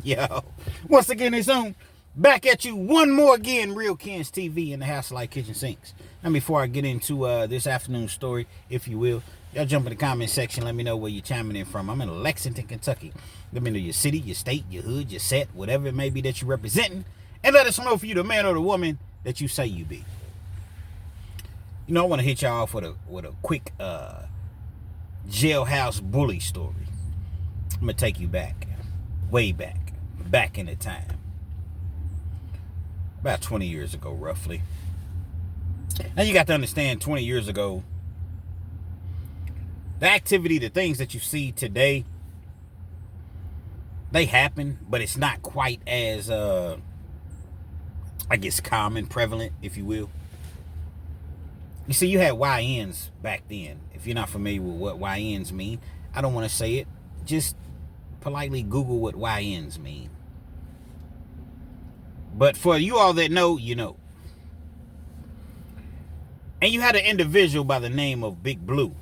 Yo, once again, it's on. Back at you one more again, Real Ken's TV in the house like kitchen sinks. And before I get into this afternoon's story, if you will, y'all jump in the comment section. Let me know where you're chiming in from. I'm in Lexington, Kentucky. Let me know your city, your state, your hood, your set, whatever it may be that you're representing. And let us know if you're the man or the woman that you say you be. You know, I want to hit y'all off with a quick jailhouse bully story. I'm going to take you back, way back in the time. About 20 years ago, roughly. Now, you got to understand, 20 years ago, the activity, the things that you see today, they happen, but it's not quite as, I guess, common, prevalent, if you will. You see, you had YNs back then. If you're not familiar with what YNs mean, I don't want to say it. Just politely Google what YNs mean. But for you all that know, you know. And you had an individual by the name of Big Blue.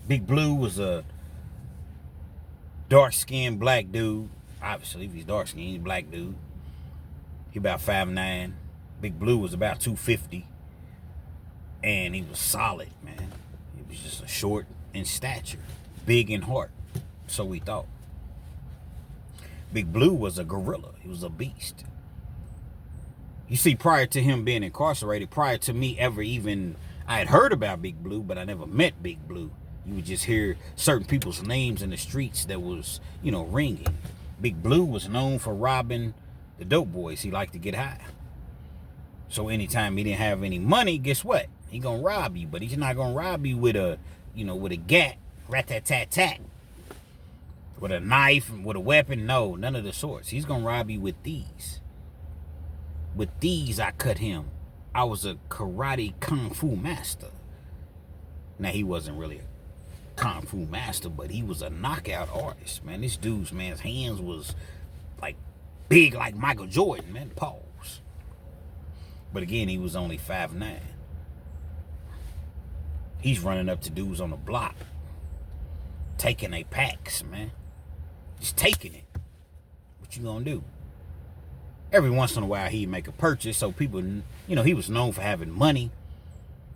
Big Blue was a dark-skinned black dude. Obviously, if he's dark-skinned, he's a black dude. He about 5'9". Big Blue was about 250. And he was solid, man. He was just a short in stature. Big in heart. So we thought. Big Blue was a gorilla. He was a beast. You see, prior to him being incarcerated, prior to me ever even, I had heard about Big Blue, but I never met Big Blue. You would just hear certain people's names in the streets that was, you know, ringing. Big Blue was known for robbing the dope boys. He liked to get high. So anytime he didn't have any money, guess what? He gonna rob you, but he's not gonna rob you with a, you know, with a gat, rat-tat-tat-tat, with a knife, with a weapon. No, none of the sorts. He's gonna rob you with these. With these, I cut him. I was a karate kung fu master. Now, he wasn't really a kung fu master, but he was a knockout artist, man. This dude's, man, his hands was like big like Michael Jordan, man. Pause. But again, he was only 5'9". He's running up to dudes on the block, taking their packs, man. Just taking it. What you gonna do? Every once in a while, he'd make a purchase, so people, you know, he was known for having money.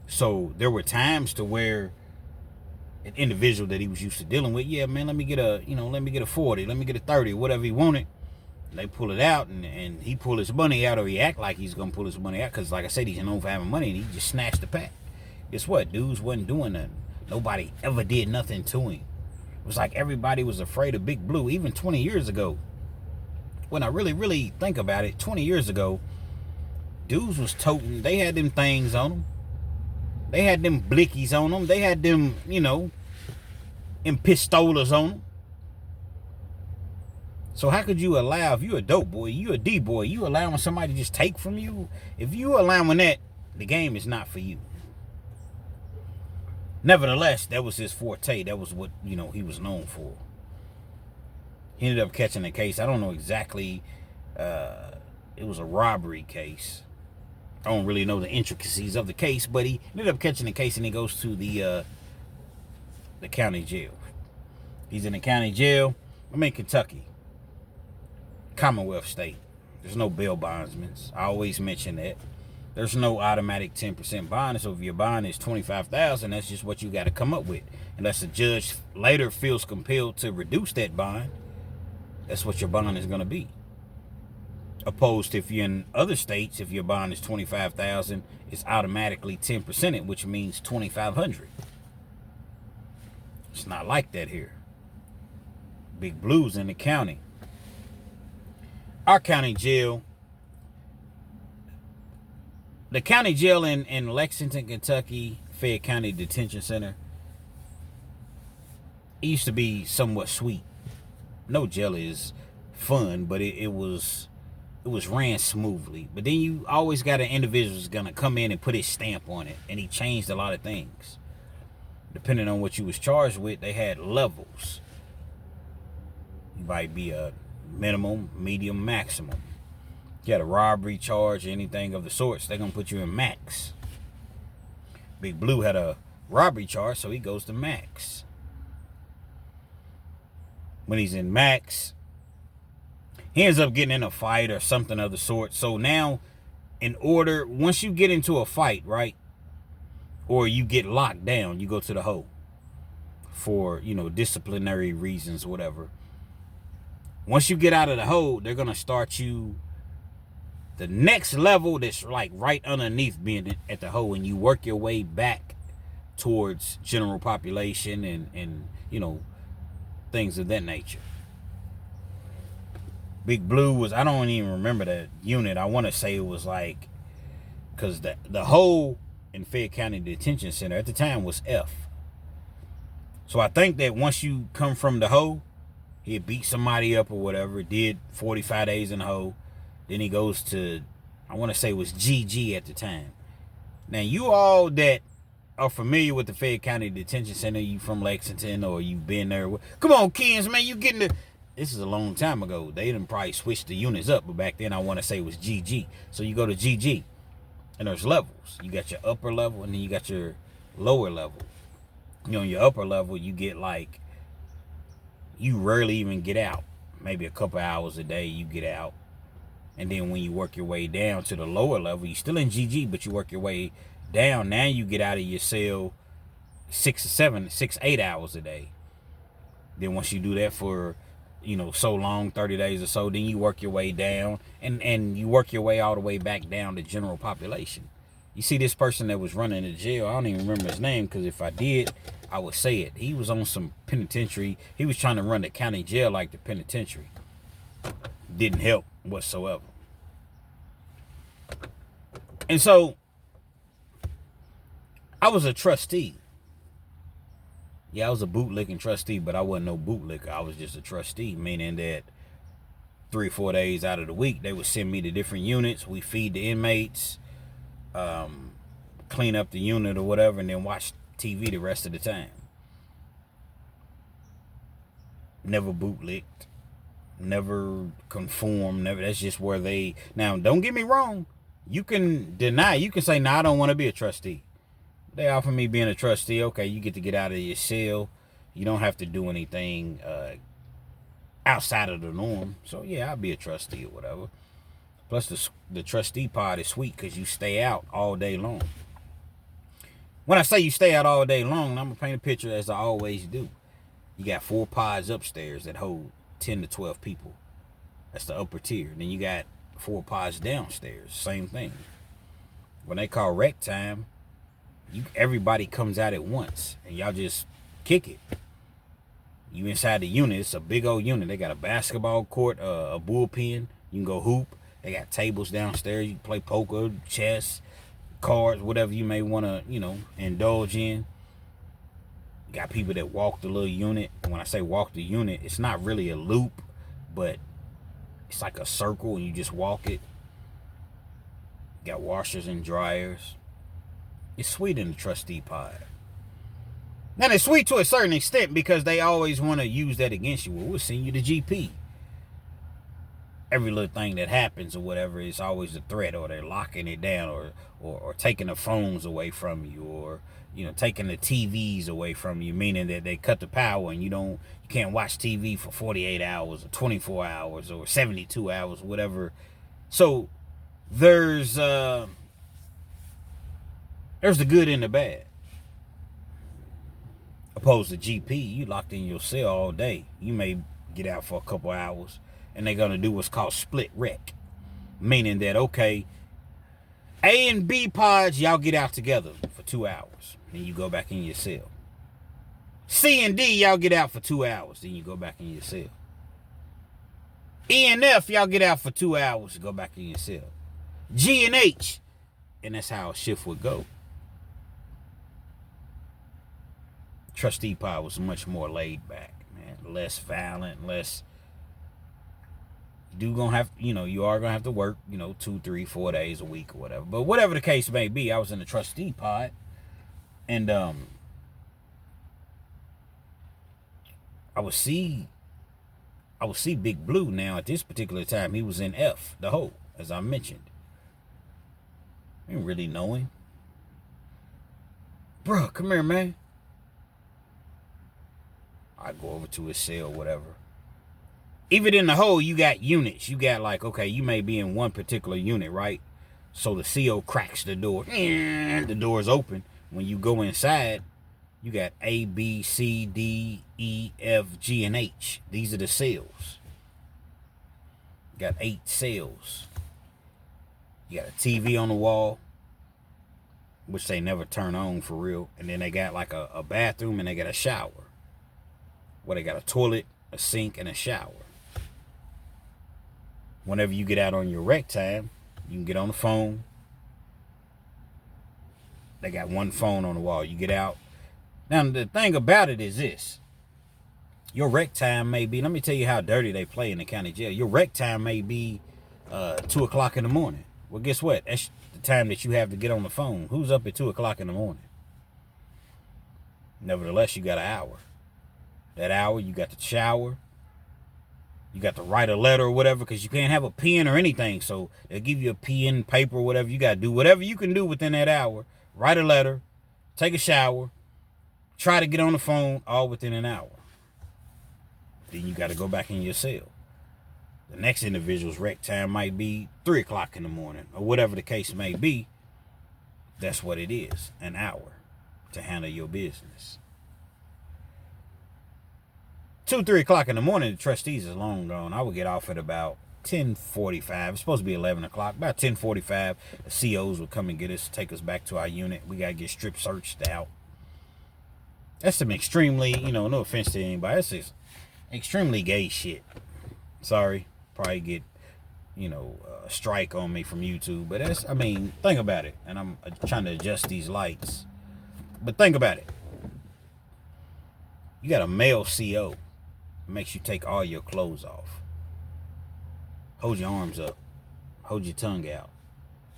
So there were times to where an individual that he was used to dealing with, yeah, man, let me get a 40, let me get a 30, whatever he wanted. And they pull it out, and he pull his money out, or he act like he's gonna pull his money out, because like I said, he's known for having money, and he just snatched the pack. Guess what? Dudes wasn't doing nothing. Nobody ever did nothing to him. It was like everybody was afraid of Big Blue, even 20 years ago. When I really think about it, 20 years ago, dudes was toting, they had them things on them. They had them blickies on them. They had them, you know, them pistolas on them. So how could you allow, if you a dope boy, you a D-boy, you allowing somebody to just take from you? If you allowing that, the game is not for you. Nevertheless, that was his forte. That was what, you know, he was known for. He ended up catching a case. I don't know exactly. It was a robbery case. I don't really know the intricacies of the case, but he ended up catching the case, and he goes to the county jail. He's in the county jail. I'm in Kentucky, Commonwealth state. There's no bail bondsmen. I always mention that. There's no automatic 10% bond. So if your bond is $25,000, that's just what you got to come up with. Unless the judge later feels compelled to reduce that bond, that's what your bond is going to be. Opposed to if you're in other states, if your bond is $25,000, it's automatically 10%, which means $2,500. It's not like that here. Big Blue's in the county. Our county jail, the county jail in Lexington, Kentucky, Fayette County Detention Center, it used to be somewhat sweet. No jail is fun, but it was ran smoothly. But then you always got an individual who's gonna come in and put his stamp on it, and he changed a lot of things. Depending on what you was charged with, they had levels. You might be a minimum, medium, maximum. You got a robbery charge, anything of the sorts, they're gonna put you in max. Big Blue had a robbery charge, so he goes to max. When he's in max, He ends up getting in a fight or something of the sort. So now, once you get into a fight, right, or you get locked down, you go to the hoe for, disciplinary reasons, whatever. Once you get out of the hoe, they're going to start you the next level that's like right underneath being at the hoe, and you work your way back towards general population and things of that nature. Big Blue was, I don't even remember that unit. I want to say it was like, because the hoe in Fayette County Detention Center at the time was F. So I think that once you come from the hoe, he beat somebody up or whatever, did 45 days in the hoe. Then he goes to, I want to say it was GG at the time. Now, you all that are familiar with the Fayette County Detention Center, you from Lexington or you've been there. Come on, kids, man, you getting the... This is a long time ago. They didn't probably switch the units up, but back then I want to say it was GG. So you go to GG, and there's levels. You got your upper level, and then you got your lower level. In your upper level, you get like, you rarely even get out. Maybe a couple hours a day you get out. And then when you work your way down to the lower level, you're still in GG, but you work your way down. Now you get out of your cell 8 hours a day. Then once you do that for, so long, 30 days or so, then you work your way down, and you work your way all the way back down to general population. You see this person that was running the jail, I don't even remember his name, because if I did, I would say it. He was on some penitentiary. He was trying to run the county jail like the penitentiary. Didn't help whatsoever. And so, I was a trustee. Yeah, I was a bootlicking trustee, but I wasn't no bootlicker. I was just a trustee, meaning that 3 or 4 days out of the week, they would send me to different units. We feed the inmates, clean up the unit or whatever, and then watch TV the rest of the time. Never bootlicked, never conformed, never. That's just where they... Now, don't get me wrong. You can deny. You can say, I don't want to be a trustee. They offer me being a trustee. Okay, you get to get out of your cell. You don't have to do anything outside of the norm. So, yeah, I'll be a trustee or whatever. Plus, the trustee pod is sweet because you stay out all day long. When I say you stay out all day long, I'm going to paint a picture as I always do. You got 4 pods upstairs that hold 10 to 12 people. That's the upper tier. Then you got 4 pods downstairs. Same thing. When they call rec time, everybody comes out at once, and y'all just kick it. You inside the unit. It's a big old unit. They got a basketball court, a bullpen. You can go hoop. They got tables downstairs. You can play poker, chess, cards, whatever you may want to, indulge in. You got people that walk the little unit. And when I say walk the unit, it's not really a loop, but it's like a circle, and you just walk it. You got washers and dryers. It's sweet in the trustee pod. Now, it's sweet to a certain extent because they always want to use that against you. Well, we'll send you to GP. Every little thing that happens or whatever is always a threat, or they're locking it down, or taking the phones away from you, or taking the TVs away from you, meaning that they cut the power and you can't watch TV for 48 hours or 24 hours or 72 hours, whatever. So there's the good and the bad. Opposed to GP, you locked in your cell all day. You may get out for a couple hours, and they're going to do what's called split rec. Meaning that, okay, A and B pods, y'all get out together for 2 hours. Then you go back in your cell. C and D, y'all get out for 2 hours. Then you go back in your cell. E and F, y'all get out for 2 hours. Go back in your cell. G and H, and that's how a shift would go. Trustee pod was much more laid back, man. Less violent, less... You are gonna have to work, 2, 3, 4 days a week or whatever. But whatever the case may be, I was in the trustee pod, and I would see Big Blue. Now at this particular time, he was in F, the hoe, as I mentioned. I didn't really know him. Bruh, come here, man. I go over to his cell, whatever. even in the hole, you got units. You got like, okay, you may be in one particular unit, right? So the CO cracks the door. The door's open. When you go inside, you got A, B, C, D, E, F, G, and H. These are the cells. You got 8 cells. You got a TV on the wall, which they never turn on for real. And then they got like a bathroom, and they got a shower. Where they got a toilet, a sink, and a shower. Whenever you get out on your rec time, you can get on the phone. They got one phone on the wall. You get out. Now, the thing about it is this. Your rec time may be, let me tell you how dirty they play in the county jail. Your rec time may be 2 o'clock in the morning. Well, guess what? That's the time that you have to get on the phone. Who's up at 2 o'clock in the morning? Nevertheless, you got an hour. That hour, you got to shower. You got to write a letter or whatever, because you can't have a pen or anything. So they'll give you a pen, paper, whatever. You got to do whatever you can do within that hour. Write a letter, take a shower, try to get on the phone, all within an hour. Then you got to go back in your cell. The next individual's rec time might be 3 o'clock in the morning, or whatever the case may be. That's what it is, an hour to handle your business. 2, 3 o'clock in the morning, the trustees is long gone. I would get off at about 10:45. It's supposed to be 11 o'clock. About 10:45, the COs will come and get us, take us back to our unit. We got to get strip searched out. That's some extremely, no offense to anybody, that's just extremely gay shit. Sorry, probably get, a strike on me from YouTube. But think about it. And I'm trying to adjust these lights. But think about it. You got a male CO. It makes you take all your clothes off. Hold your arms up. Hold your tongue out.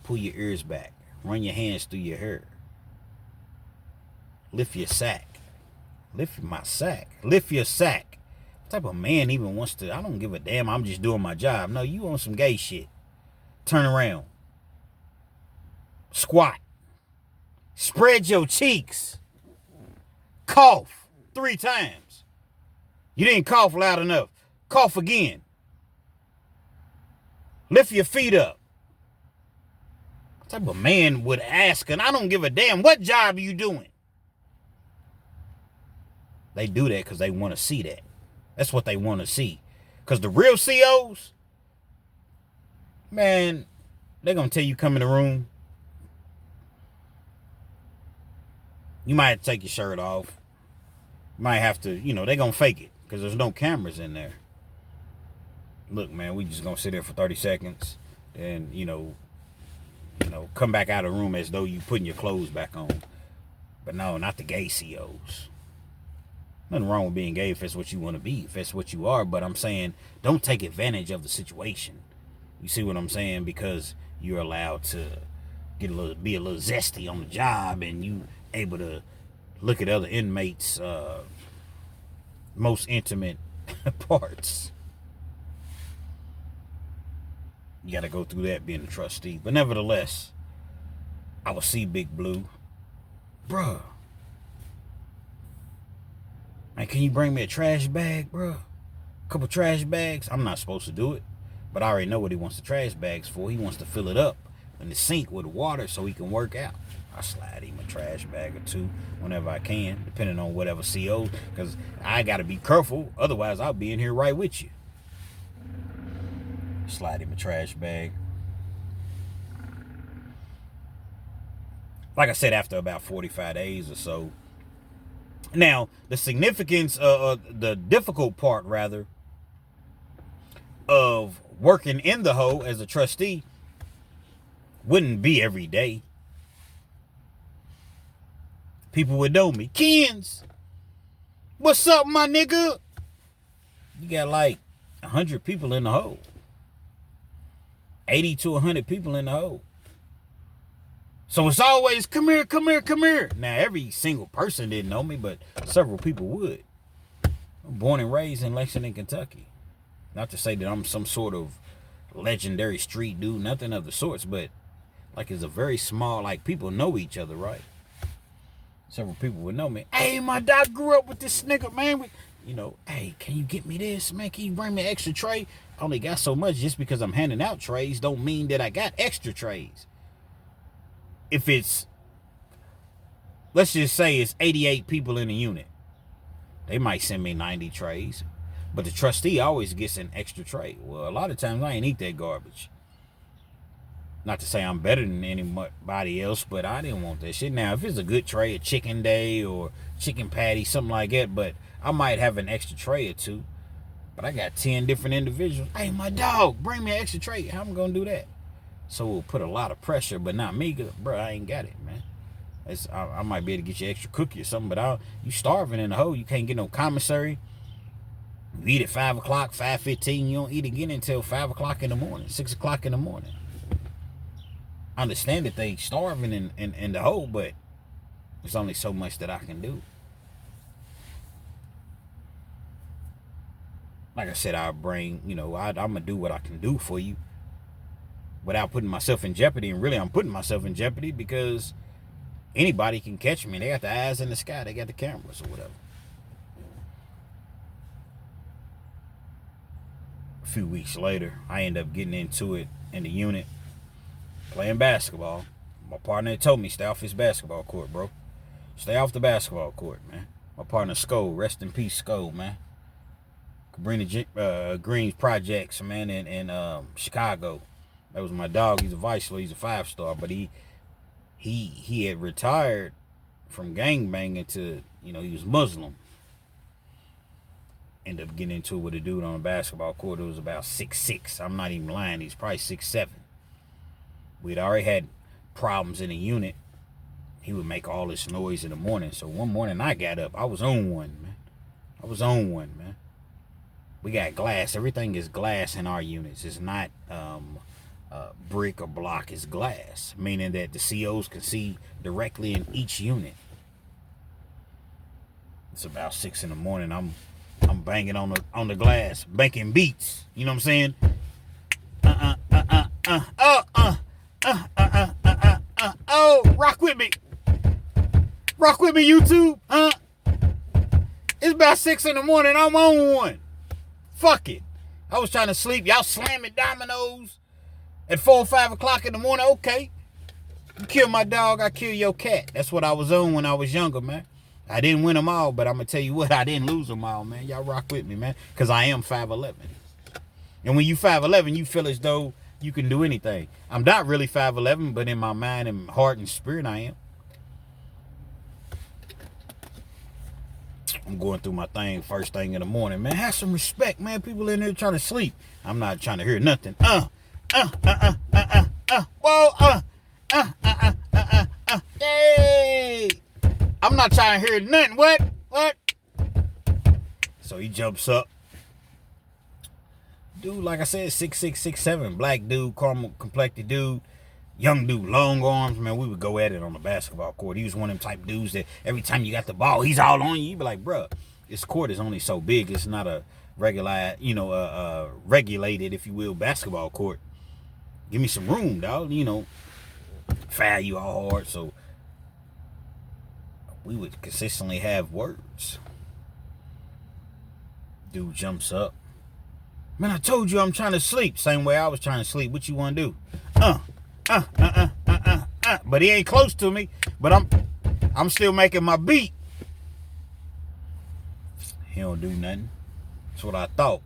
Pull your ears back. Run your hands through your hair. Lift your sack. Lift my sack. Lift your sack. What type of man even wants to? I don't give a damn. I'm just doing my job. No, you on some gay shit. Turn around. Squat. Spread your cheeks. Cough 3 times. You didn't cough loud enough. Cough again. Lift your feet up. What type of man would ask, and I don't give a damn, what job are you doing? They do that because they want to see that. That's what they want to see. Because the real COs, man, they're going to tell you come in the room. You might have to take your shirt off. You might have to, they're going to fake it because there's no cameras in there. Look, man, we just going to sit there for 30 seconds and, come back out of the room as though you putting your clothes back on. But no, not the gay COs. Nothing wrong with being gay if that's what you want to be, if that's what you are. But I'm saying, don't take advantage of the situation. You see what I'm saying? Because you're allowed to be a little zesty on the job, and you able to look at other inmates' most intimate parts. You got to go through that being a trustee. But nevertheless, I will see Big Blue. Bruh. Man, can you bring me a trash bag, bruh? A couple trash bags? I'm not supposed to do it. But I already know what he wants the trash bags for. He wants to fill it up in the sink with water so he can work out. I slide him a trash bag or 2 whenever I can, depending on whatever CO, because I got to be careful. Otherwise, I'll be in here right with you. Slide him a trash bag. Like I said, after about 45 days or so. Now, the significance, the difficult part, rather, of working in the hole as a trustee wouldn't be every day. People would know me. Kens, what's up, my nigga? You got like 100 people in the hole. 80 to 100 people in the hole. So it's always, come here, come here, come here. Now, every single person didn't know me, but several people would. I'm born and raised in Lexington, Kentucky. Not to say that I'm some sort of legendary street dude, nothing of the sorts, but like it's a very small, like people know each other, right? Several people would know me. Hey, my dog grew up with this nigga, man. You know, hey, can you get me this, man? Can you bring me an extra tray? I only got so much. Just because I'm handing out trays don't mean that I got extra trays. If it's, let's just say it's 88 people in the unit, they might send me 90 trays, but the trustee always gets an extra tray. Well, a lot of times I ain't eat that garbage. Not to say I'm better than anybody else, but I didn't want that shit. Now, if it's a good tray, a chicken day or chicken patty, something like that, but I might have an extra tray or two. But I got 10 different individuals. Hey, my dog, bring me an extra tray. How am I going to do that? So it'll put a lot of pressure, but not me, because, bro, I ain't got it, man. I might be able to get you an extra cookie or something, but you starving in the hole. You can't get no commissary. You eat at 5 o'clock, 5:15. You don't eat again until 5 o'clock in the morning, 6 o'clock in the morning. I understand that they starving in the hole, but there's only so much that I can do. Like I said, I'll bring, I'm going to do what I can do for you without putting myself in jeopardy. And really, I'm putting myself in jeopardy because anybody can catch me. They got the eyes in the sky. They got the cameras or whatever. A few weeks later, I end up getting into it in the unit, playing basketball. My partner told me, stay off his basketball court, bro. Stay off the basketball court, man. My partner, Sko, rest in peace, Sko, man. Cabrini Greens Projects, man, in Chicago. That was my dog. He's a vice lord. He's a 5-star, but he had retired from gangbanging to, he was Muslim. Ended up getting into it with a dude on a basketball court who was about 6'6". I'm not even lying. He's probably 6'7". We'd already had problems in the unit. He would make all this noise in the morning. So one morning I got up. I was on one, man. We got glass. Everything is glass in our units. It's not brick or block. It's glass, meaning that the COs can see directly in each unit. It's about 6 in the morning. I'm banging on the glass, banking beats. You know what I'm saying? Oh, rock with me, YouTube. It's about 6 in the morning. I'm on one. Fuck it. I was trying to sleep. Y'all slamming dominoes at 4 or 5 o'clock in the morning. Okay. You kill my dog, I kill your cat. That's what I was on when I was younger, man. I didn't win them all, but I'm going to tell you what, I didn't lose them all, man. Y'all rock with me, man, because I am 5'11". And when you 5'11", you feel as though you can do anything. I'm not really 5'11", but in my mind and heart and spirit, I am. I'm going through my thing first thing in the morning, man. Have some respect, man. People in there trying to sleep. I'm not trying to hear nothing. Hey! I'm not trying to hear nothing. What? So he jumps up. Dude, like I said, 6'6", 6'7", black dude, caramel complected dude, young dude, long arms, man. We would go at it on the basketball court. He was one of them type dudes that every time you got the ball, he's all on you. You'd be like, bruh, this court is only so big. It's not a regular, regulated, if you will, basketball court. Give me some room, dog. Foul you all hard. So we would consistently have words. Dude jumps up. Man, I told you I'm trying to sleep. Same way I was trying to sleep. What you want to do? But he ain't close to me. But I'm still making my beat. He don't do nothing. That's what I thought.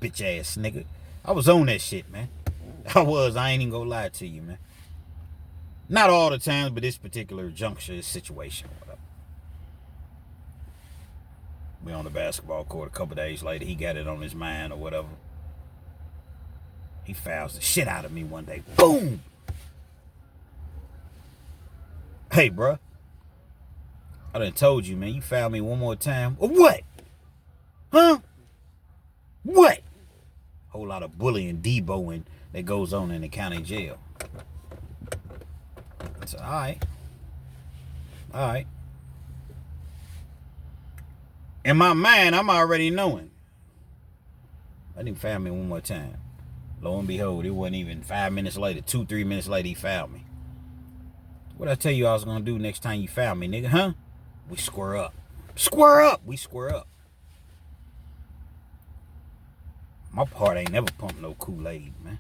Bitch ass nigga. I was on that shit, man. I ain't even gonna lie to you, man. Not all the times, but this particular juncture, situation, whatever. We on the basketball court a couple days later. He got it on his mind or whatever. He fouls the shit out of me one day. Boom! Hey, bro. I done told you, man. You foul me one more time. Or what? Huh? What? Whole lot of bullying, deboing that goes on in the county jail. I said, all right. In my mind, I'm already knowing. I didn't foul me one more time. Lo and behold, it wasn't even 5 minutes later, 2-3 minutes later, he fouled me. What I tell you I was gonna do next time you foul me, nigga, huh? We square up. We square up. My heart ain't never pumped no Kool-Aid, man.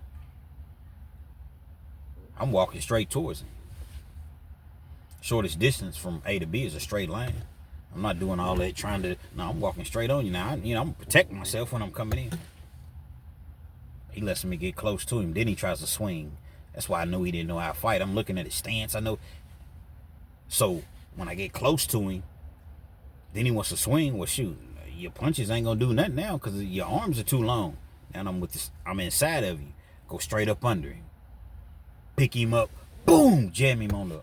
I'm walking straight towards him. Shortest distance from A to B is a straight line. I'm not doing all that trying to. No, I'm walking straight on you now. I'm protecting myself when I'm coming in. He lets me get close to him. Then he tries to swing. That's why I knew he didn't know how to fight. I'm looking at his stance. I know. So when I get close to him, then he wants to swing. Well, shoot, your punches ain't gonna do nothing now because your arms are too long. And I'm inside of you. Go straight up under him. Pick him up. Boom! Jam him on the,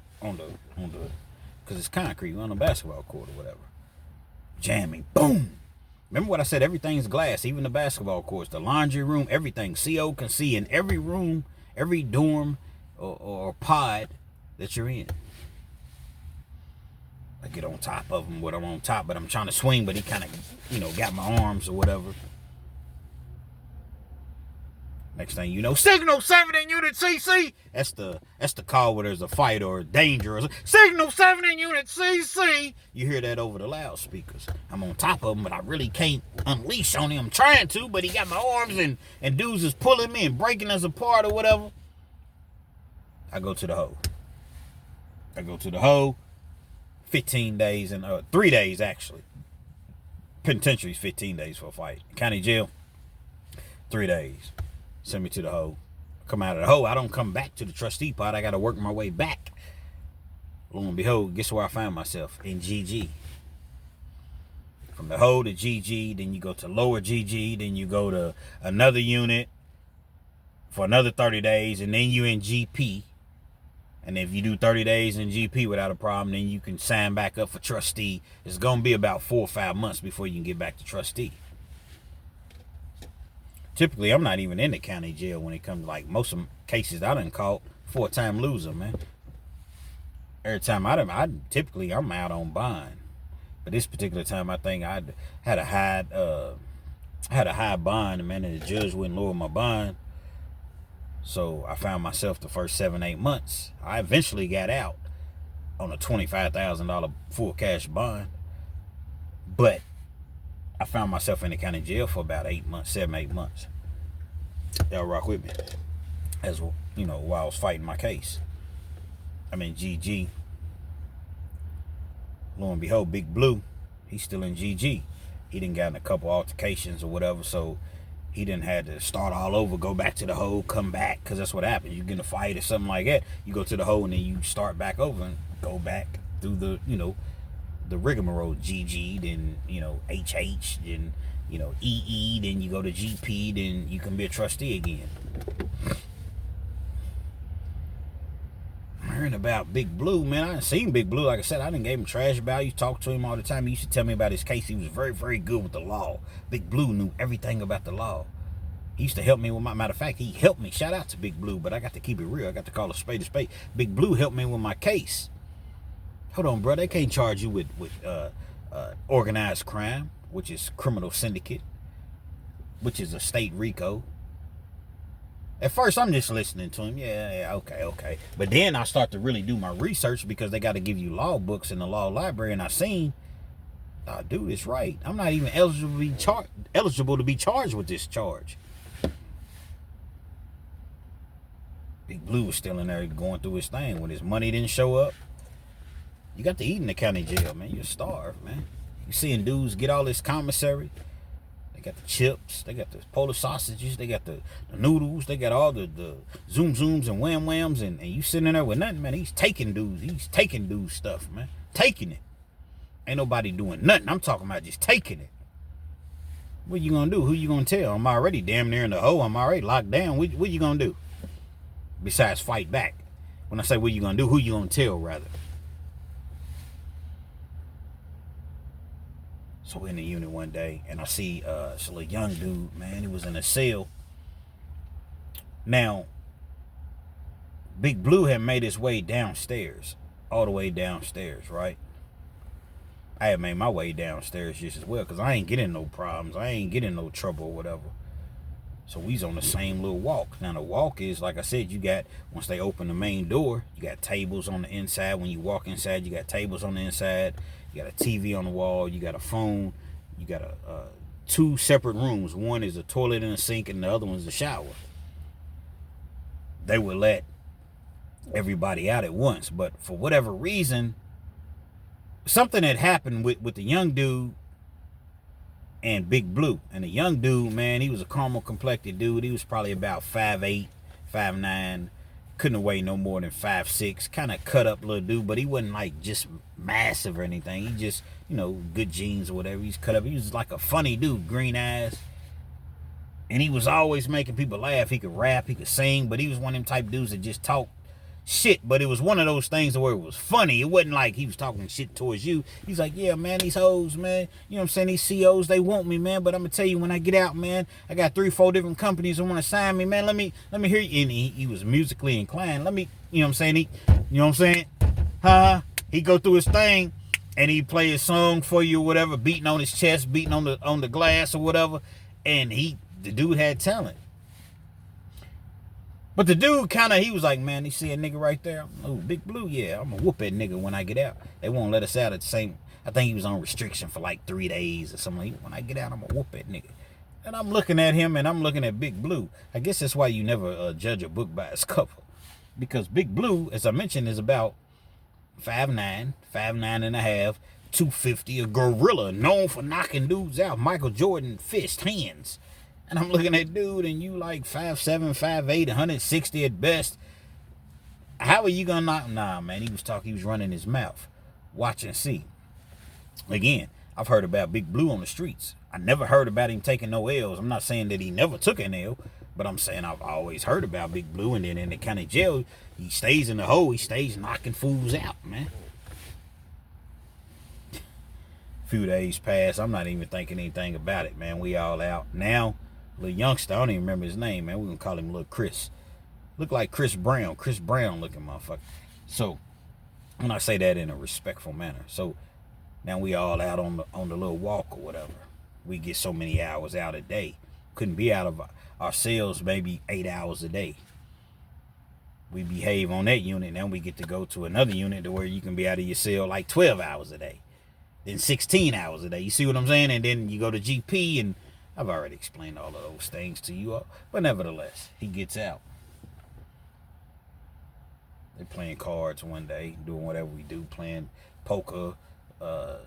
because it's concrete on a basketball court or whatever. Jam him. Boom! Remember what I said? Everything's glass, even the basketball courts, the laundry room, everything. CO can see in every room, every dorm or pod that you're in. I get on top of him, I'm on top, but I'm trying to swing, but he kind of, got my arms or whatever. Next thing you know, Signal 7 in Unit CC. That's the call where there's a fight or danger. Signal 7 in Unit CC. You hear that over the loudspeakers. I'm on top of him, but I really can't unleash on him. I'm trying to, but he got my arms and dudes is pulling me and breaking us apart or whatever. I go to the hole. 15 days and 3 days actually. Penitentiary's 15 days for a fight. County jail, 3 days. Send me to the hole. Come out of the hole. I don't come back to the trustee pod. I got to work my way back. Lo and behold, guess where I find myself? In GG. From the hole to GG, then you go to lower GG, then you go to another unit for another 30 days, and then you in GP. And if you do 30 days in GP without a problem, then you can sign back up for trustee. It's going to be about 4 or 5 months before you can get back to trustee. Typically, I'm not even in the county jail when it comes to, like, most of the cases I done caught, 4-time loser, man. Every time I'm out on bond. But this particular time, I think I had a high bond, man, and the judge wouldn't lower my bond. So I found myself the first 7-8 months. I eventually got out on a $25,000 full cash bond. But I found myself in the county jail for about 8 months, 7-8 months. Y'all rock with me. As while I was fighting my case. I'm in GG. Lo and behold, Big Blue, he's still in GG. He didn't got in a couple altercations or whatever, so he didn't have to start all over, go back to the hole, come back, because that's what happens. You get in a fight or something like that, you go to the hole and then you start back over and go back through the, the rigmarole. GG, then, HH, then, EE, then you go to GP, then you can be a trustee again. I'm hearing about Big Blue, man. I done seen Big Blue. Like I said, I done gave him trash value, talked to him all the time. He used to tell me about his case. He was very, very good with the law. Big Blue knew everything about the law. He used to help me with matter of fact, he helped me. Shout out to Big Blue, but I got to keep it real. I got to call a spade a spade. Big Blue helped me with my case. Hold on, bro. They can't charge you with organized crime, which is criminal syndicate, which is a state RICO. At first, I'm just listening to him. Yeah, okay. But then I start to really do my research because they got to give you law books in the law library, and I seen, dude, it's right. I'm not even eligible to be charged with this charge. Big Blue was still in there going through his thing. When his money didn't show up, you got to eat in the county jail, man. You're starved, man. You seeing dudes get all this commissary. They got the chips. They got the Polish sausages. They got the noodles. They got all the zoom zooms and wham whams. And you sitting in there with nothing, man. He's taking dudes. He's taking dudes stuff, man. Taking it. Ain't nobody doing nothing. I'm talking about just taking it. What you gonna do? Who you gonna tell? I'm already damn near in the hole. I'm already locked down. What you gonna do? Besides fight back. When I say what you gonna do, who you gonna tell, rather? So we're in the unit one day, and I see this little young dude, man. He was in a cell. Now, Big Blue had made his way downstairs, all the way downstairs, right? I had made my way downstairs just as well, because I ain't getting no problems. I ain't getting no trouble or whatever. So we's on the same little walk. Now, the walk is, like I said, you got, once they open the main door, you got tables on the inside. When you walk inside, you got tables on the inside. You got a TV on the wall. You got a phone. You got a 2 separate rooms. One is a toilet and a sink, and the other one's a shower. They would let everybody out at once, but for whatever reason, something had happened with the young dude and Big Blue. And the young dude, man, he was a caramel complected dude. He was probably about 5'8", 5'9", couldn't weigh no more than 5'6", kind of cut up little dude, but he wasn't like just massive or anything. He just, you know, good genes or whatever. He's cut up. He was like a funny dude, green eyes. And he was always making people laugh. He could rap, he could sing, but he was one of them type dudes that just talk shit. But it was one of those things where it was funny. It wasn't like he was talking shit towards you. He's like, yeah, man, these hoes, man, you know what I'm saying, these COs, they want me, man, but I'm gonna tell you, when I get out, man, I got 3-4 different companies that want to sign me, man. Let me hear you. And he was musically inclined. Let me, you know what I'm saying, you know what I'm saying, he go through his thing and he play his song for you or whatever, beating on his chest, beating on the glass or whatever. And the dude had talent. But the dude he was like, man, you see a nigga right there? Oh, Big Blue, yeah, I'm gonna whoop that nigga when I get out. They won't let us out at the same, I think he was on restriction for like 3 days or something. When I get out, I'm gonna whoop that nigga. And I'm looking at him and I'm looking at Big Blue. I guess that's why you never judge a book by its cover. Because Big Blue, as I mentioned, is about 5'9", 5'9.5", 250, a gorilla known for knocking dudes out. Michael Jordan fist, hands. And I'm looking at dude, and you like 5'7", 5'8", 160 at best. How are you gonna knock? Nah, man, he was running his mouth. Watch and see. Again, I've heard about Big Blue on the streets. I never heard about him taking no L's. I'm not saying that he never took an L, but I'm saying I've always heard about Big Blue. And then in the county jail, he stays in the hole. He stays knocking fools out, man. Few days pass. I'm not even thinking anything about it, man. We all out now. Little youngster, I don't even remember his name, man. We're gonna call him Little Chris. Look like Chris Brown looking motherfucker. So when I say that in a respectful manner, so now we all out on the little walk or whatever. We get so many hours out a day. Couldn't be out of our cells maybe 8 hours a day. We behave on that unit, then we get to go to another unit to where you can be out of your cell like 12 hours a day, then 16 hours a day. You see what I'm saying? And then you go to GP, and I've already explained all of those things to you all. But nevertheless, he gets out. They're playing cards one day, doing whatever we do, playing poker,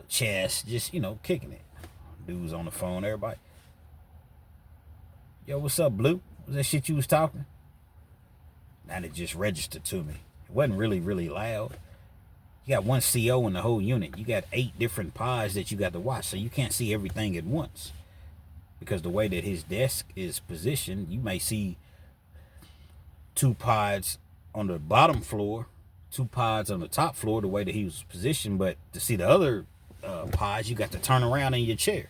chess, just, you know, kicking it. Dudes on the phone, everybody. Yo, what's up, Blue? Was that shit you was talking? Now it just registered to me. It wasn't really, really loud. You got one CO in the whole unit. You got 8 different pods that you got to watch, so you can't see everything at once. Because the way that his desk is positioned, you may see 2 pods on the bottom floor, 2 pods on the top floor, the way that he was positioned. But to see the other pods, you got to turn around in your chair.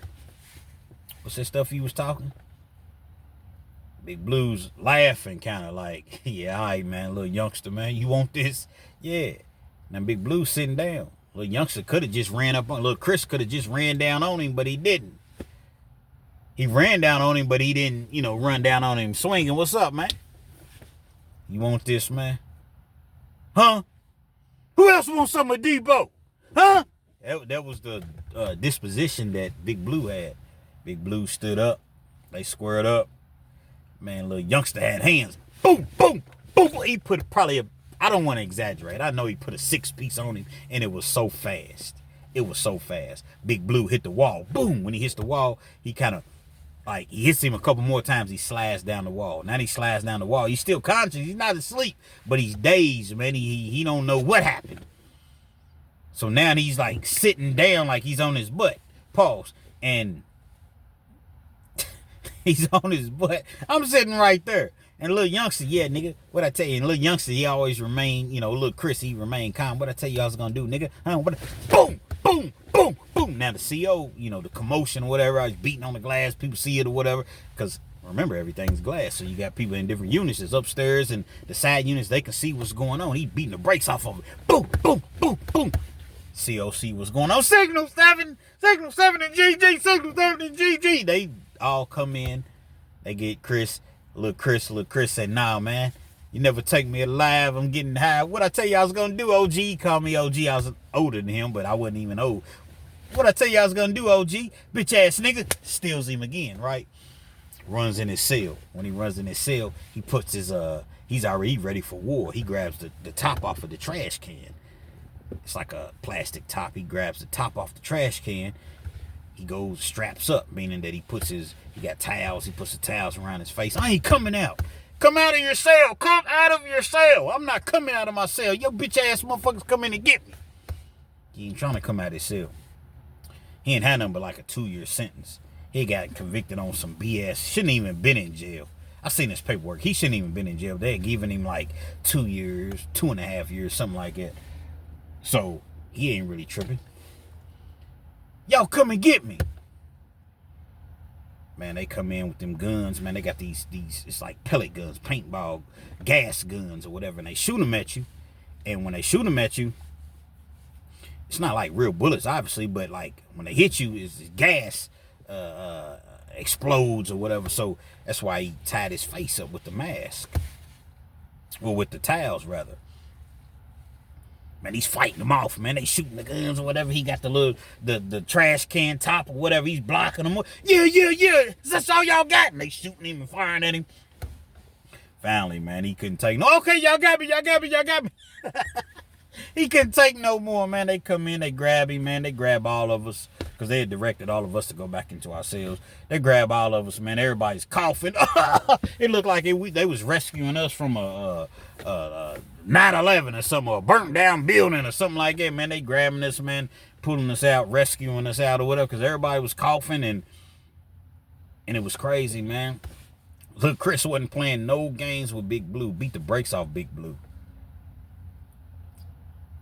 What's that stuff you was talking? Big Blue's laughing, kind of like, yeah, all right, man, little youngster, man, you want this? Yeah. Now Big Blue sitting down. Little youngster could have just ran up on, little Chris could have just ran down on him, but he didn't. He ran down on him, but he didn't, you know, run down on him swinging. What's up, man? You want this, man? Huh? Who else wants some of Debo? Huh? That was the disposition that Big Blue had. Big Blue stood up. They squared up. Man, little youngster had hands. Boom, boom, boom. He put probably I don't want to exaggerate. I know he put a 6-piece on him, and it was so fast. It was so fast. Big Blue hit the wall. Boom. When he hits the wall, he kind of, like, he hits him a couple more times. He slides down the wall. Now he slides down the wall. He's still conscious. He's not asleep, but he's dazed, man. He don't know what happened. So now he's like sitting down like he's on his butt. Pause. And he's on his butt. I'm sitting right there. And little youngster, yeah, nigga, what I tell you, and little youngster, he always remain, you know, little Chris, he remain calm. What I tell you I was gonna do, nigga? Boom, boom, boom, boom. Now the CO, you know, the commotion or whatever, I was beating on the glass, people see it or whatever. Because remember, everything's glass. So you got people in different units. It's upstairs and the side units, they can see what's going on. He beating the brakes off of it. Boom, boom, boom, boom. COC what's going on. Signal 7 and GG, Signal 7 and GG. They all come in. They get Chris. Little Chris said, nah, man, you never take me alive. I'm getting high. What I tell you I was going to do, OG? He called me OG. I was older than him, but I wasn't even old. What I tell you I was gonna do, OG? Bitch ass nigga. Steals him again, right? Runs in his cell. When he runs in his cell, he puts his he's already ready for war. He grabs the top off of the trash can. It's like a plastic top. He grabs the top off the trash can. He goes, straps up, meaning that he got towels. He puts the towels around his face. I ain't coming out. Come out of your cell. Come out of your cell. I'm not coming out of my cell. Your bitch ass motherfuckers come in and get me. He ain't trying to come out of his cell. He ain't had nothing but like a 2-year sentence. He got convicted on some BS. Shouldn't even been in jail. I seen his paperwork. He shouldn't even been in jail. They had given him like 2 years, 2.5 years, something like that. So he ain't really tripping. Y'all come and get me. Man, they come in with them guns, man. They got these, it's like pellet guns, paintball, gas guns or whatever, and they shoot them at you. And when they shoot them at you, it's not like real bullets, obviously, but like when they hit you, it's gas explodes or whatever. So that's why he tied his face up with the mask. Or with the towels, rather. Man, he's fighting them off, man. They shooting the guns or whatever. He got the little, the trash can top or whatever. He's blocking them. Yeah. That's all y'all got. And they shooting him and firing at him. Finally, man, he couldn't take no. Okay, y'all got me. He couldn't take no more, man. They come in, they grab him, man. They grab all of us because they had directed all of us to go back into our cells. They grab all of us, man. Everybody's coughing. It looked like they was rescuing us from a 9/11 or something, or a burnt down building or something like that, man. They grabbing us, man, pulling us out, rescuing us out or whatever, because everybody was coughing and it was crazy, man. Look, Chris wasn't playing no games with Big Blue. Beat the brakes off Big Blue.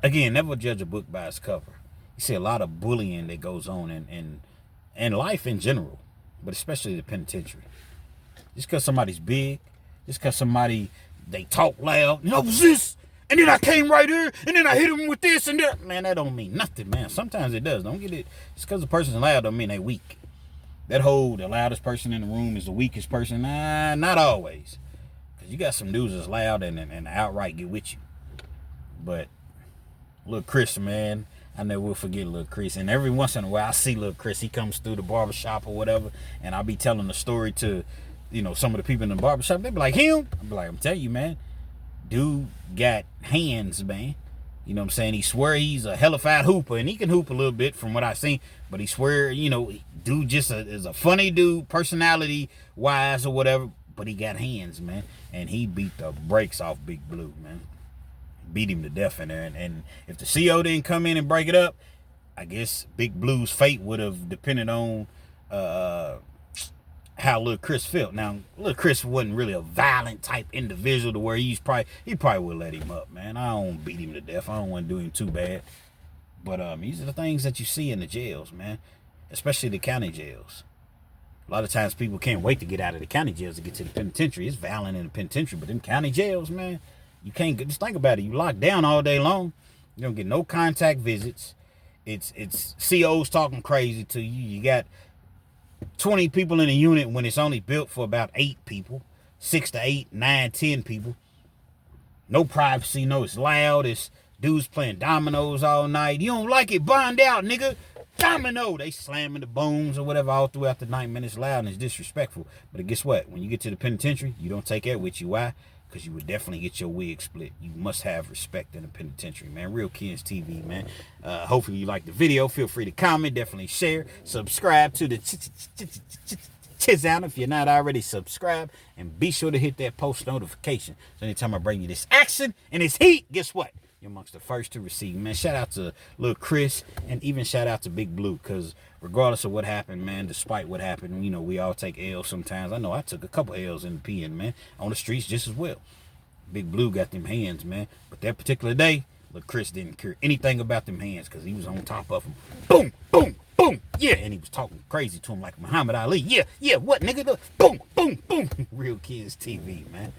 Again, never judge a book by its cover. You see a lot of bullying that goes on in life in general, but especially the penitentiary. Just because somebody's big, just because they talk loud, you know, this, and then I came right here, and then I hit him with this and that. Man, that don't mean nothing, man. Sometimes it does. Don't get it. Just because the person's loud don't mean they weak. The loudest person in the room is the weakest person. Nah, not always. Because you got some dudes that's loud and outright get with you. But Lil Chris, man, I never will forget Lil Chris. And every once in a while, I see Lil Chris. He comes through the barbershop or whatever, and I'll be telling the story to, some of the people in the barbershop. They be like, him? I be like, I'm telling you, man, dude got hands, man. You know what I'm saying? He swear he's a hellified hooper, and he can hoop a little bit from what I've seen, but he swear, dude just is a funny dude, personality-wise or whatever, but he got hands, man. And he beat the brakes off Big Blue, man. Beat him to death in there. And if the CO didn't come in and break it up, I guess Big Blue's fate would have depended on how Lil Chris felt. Now, Lil Chris wasn't really a violent type individual to where he probably would let him up, man. I don't beat him to death. I don't want to do him too bad. But these are the things that you see in the jails, man. Especially the county jails. A lot of times people can't wait to get out of the county jails to get to the penitentiary. It's violent in the penitentiary, but them county jails, man, you can't just think about it. You locked down all day long. You don't get no contact visits. It's COs talking crazy to you. You got 20 people in a unit when it's only built for about 8 people. 6 to 8, 9, 10 people. No privacy. No, it's loud. It's dudes playing dominoes all night. You don't like it? Bond out, nigga. Domino. They slamming the bones or whatever all throughout the night. Man, it's loud and it's disrespectful. But guess what? When you get to the penitentiary, you don't take that with you. Why? Because you would definitely get your wig split. You must have respect in the penitentiary, man. Real Kids TV, man. Hopefully you liked the video. Feel free to comment. Definitely share. Subscribe to the channel if you're not already subscribed. And be sure to hit that post notification. So anytime I bring you this action and this heat, guess what? You're amongst the first to receive, man. Shout out to Lil Chris and even shout out to Big Blue, because regardless of what happened, man, despite what happened, we all take L's sometimes. I know I took a couple L's in the pen, man, on the streets just as well. Big Blue got them hands, man. But that particular day, Lil Chris didn't care anything about them hands because he was on top of them. Boom, boom, boom, yeah. And he was talking crazy to him like Muhammad Ali. Yeah, what, nigga? Boom, boom, boom. Real Kids TV, man.